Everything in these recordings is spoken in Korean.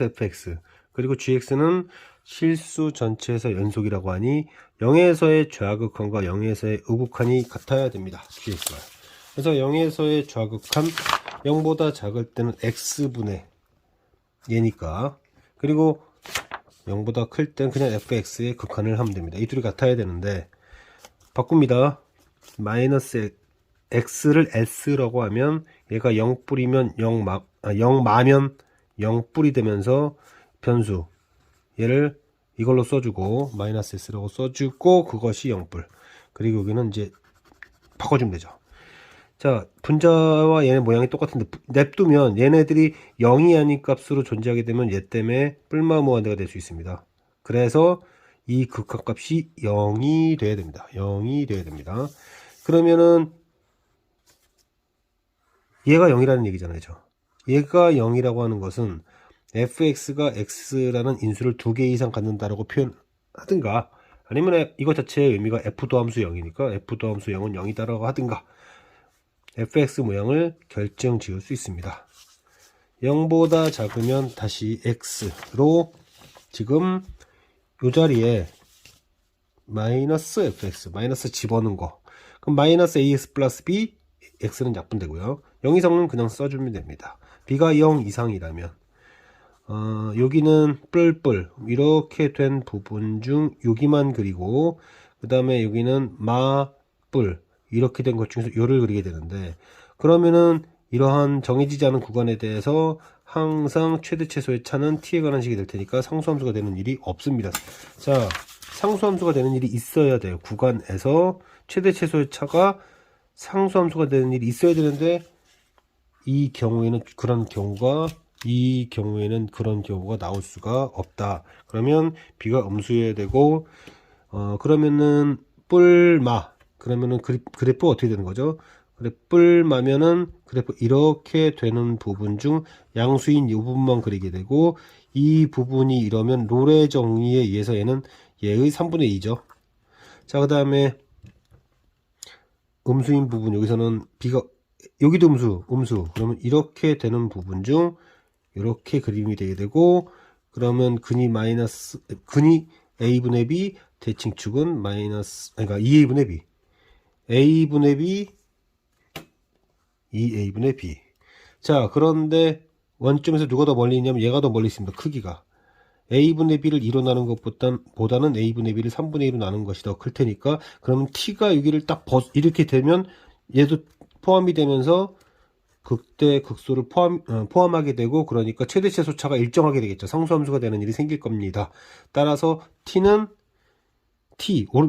fx 그리고 gx는 실수 전체에서 연속이라고 하니 0에서의 좌극한과 0에서의 우극한이 같아야 됩니다. gx가. 그래서 0에서의 좌극한 0보다 작을 때는 x분의 얘니까, 그리고 0보다 클 땐 그냥 fx의 극한을 하면 됩니다. 이 둘이 같아야 되는데 바꿉니다. 마이너스 x를 s라고 하면 얘가 0뿌리면 0마면 0뿌리 되면서 변수 얘를 이걸로 써주고 마이너스 s라고 써주고 그것이 0뿔, 그리고 여기는 이제 바꿔주면 되죠. 자, 분자와 얘네 모양이 똑같은데 냅두면 얘네들이 0이 아닌 값으로 존재하게 되면 얘 때문에 뿔마 무한대가 될 수 있습니다. 그래서 이 극한값이 0이 돼야 됩니다. 0이 돼야 됩니다. 그러면은 얘가 0이라는 얘기잖아요. 얘가 0이라고 하는 것은 fx가 x라는 인수를 2개 이상 갖는다라고 표현하든가, 아니면 이거 자체의 의미가 f도함수 0이니까 f도함수 0은 0이다라고 하든가 fx 모양을 결정 지을 수 있습니다. 0보다 작으면 다시 x로 지금 이 자리에 마이너스 fx 마이너스 집어넣은 거, 그럼 마이너스 ax 플러스 b, x는 약분되고요. 0 이상은 그냥 써주면 됩니다. b가 0 이상이라면 여기는 뿔뿔 이렇게 된 부분 중 여기만 그리고, 그 다음에 여기는 마뿔 이렇게 된 것 중에서 요를 그리게 되는데, 그러면은 이러한 정해지지 않은 구간에 대해서 항상 최대 최소의 차는 t에 관한 식이 될 테니까 상수함수가 되는 일이 없습니다. 자, 상수함수가 되는 일이 있어야 돼요. 구간에서 최대 최소의 차가 상수함수가 되는 일이 있어야 되는데 이 경우에는 그런 경우가 나올 수가 없다. 그러면 b가 음수여야 되고, 그러면은 뿔마, 그러면은 그래프 어떻게 되는 거죠? 뿔마면은 그래프 이렇게 되는 부분 중 양수인 이 부분만 그리게 되고, 이 부분이 이러면 롤의 정의에 의해서 얘는 얘의 3분의 2죠. 자, 그 다음에 음수인 부분, 여기서는 b가 여기도 음수 그러면 이렇게 되는 부분 중 이렇게 그림이 되게 되고, 그러면 근이 a분의 b, 대칭축은 그러니까 2a분의 b, a분의 b, 2a분의 b. 자, 그런데 원점에서 누가 더 멀리 있냐면 얘가 더 멀리 있습니다. 크기가 a분의 b를 2로 나눈 것보다는 a분의 b를 3분의 2로 나눈 것이 더 클 테니까, 그러면 t가 여기를 딱 이렇게 되면 얘도 포함이 되면서 극대 극소를 포함하게 되고, 그러니까 최대 최소 차가 일정하게 되겠죠. 상수함수가 되는 일이 생길 겁니다. 따라서 t는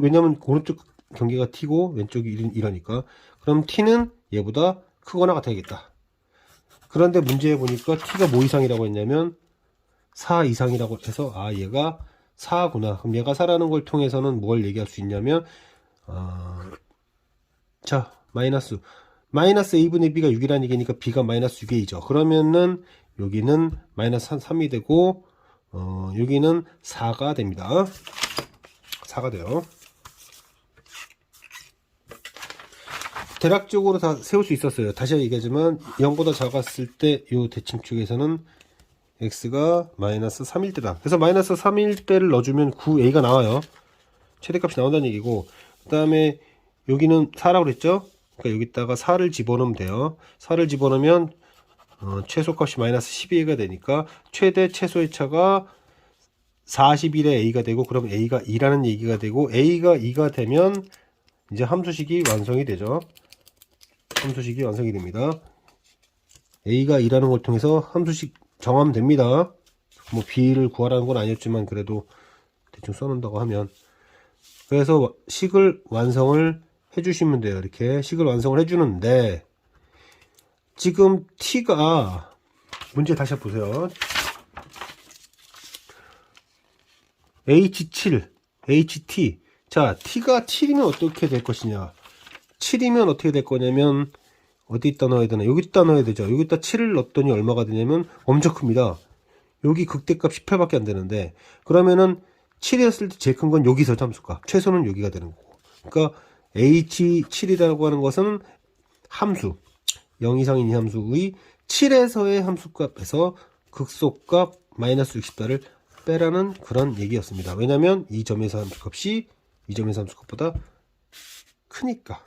왜냐면 오른쪽 경계가 t고 왼쪽이 이러니까, 그럼 t는 얘보다 크거나 같아야겠다. 그런데 문제에 보니까 t가 뭐 이상이라고 했냐면 4 이상이라고 해서 얘가 4구나. 그럼 얘가 4라는 걸 통해서는 뭘 얘기할 수 있냐면 자, 마이너스 a분의 b가 6이라는 얘기니까 b가 마이너스 6의 2죠. 그러면은 여기는 마이너스 3이 되고 여기는 4가 됩니다. 4가 돼요. 대략적으로 다 세울 수 있었어요. 다시 얘기하지만 0보다 작았을 때 이 대칭축에서는 x가 마이너스 3일 때다. 그래서 마이너스 3일 때를 넣어주면 9a가 나와요. 최대값이 나온다는 얘기고, 그 다음에 여기는 4라고 그랬죠. 그러니까 여기다가 4를 집어넣으면 돼요. 4를 집어넣으면 최소값이 마이너스 12가 되니까 최대 최소의 차가 41에 a가 되고, 그럼 a가 2라는 얘기가 되고, a가 2가 되면 이제 함수식이 완성이 되죠. 함수식이 완성이 됩니다. a가 2라는 걸 통해서 함수식 정하면 됩니다. 뭐 b를 구하라는 건 아니었지만 그래도 대충 써놓는다고 하면, 그래서 식을 완성을 해주시면 돼요. 이렇게 식을 완성을 해주는데, 지금 t가 문제 다시 한번 보세요. h7 ht, 자, t가 7이면 어떻게 될 것이냐. 7이면 어떻게 될 거냐면 어디다 넣어야 되나? 여기다 넣어야 되죠. 여기다 7을 넣었더니 얼마가 되냐면 엄청 큽니다. 여기 극대값 18밖에 안 되는데, 그러면은 7이었을 때 제일 큰 건 여기서 함수값, 최소는 여기가 되는 거고. 그러니까 h7이라고 하는 것은 함수 0 이상인 이 함수의 7에서의 함수값에서 극소값 마이너스 64를 빼라는 그런 얘기였습니다. 왜냐면 이 점에서 함수값이 이 점에서 함수값보다 크니까.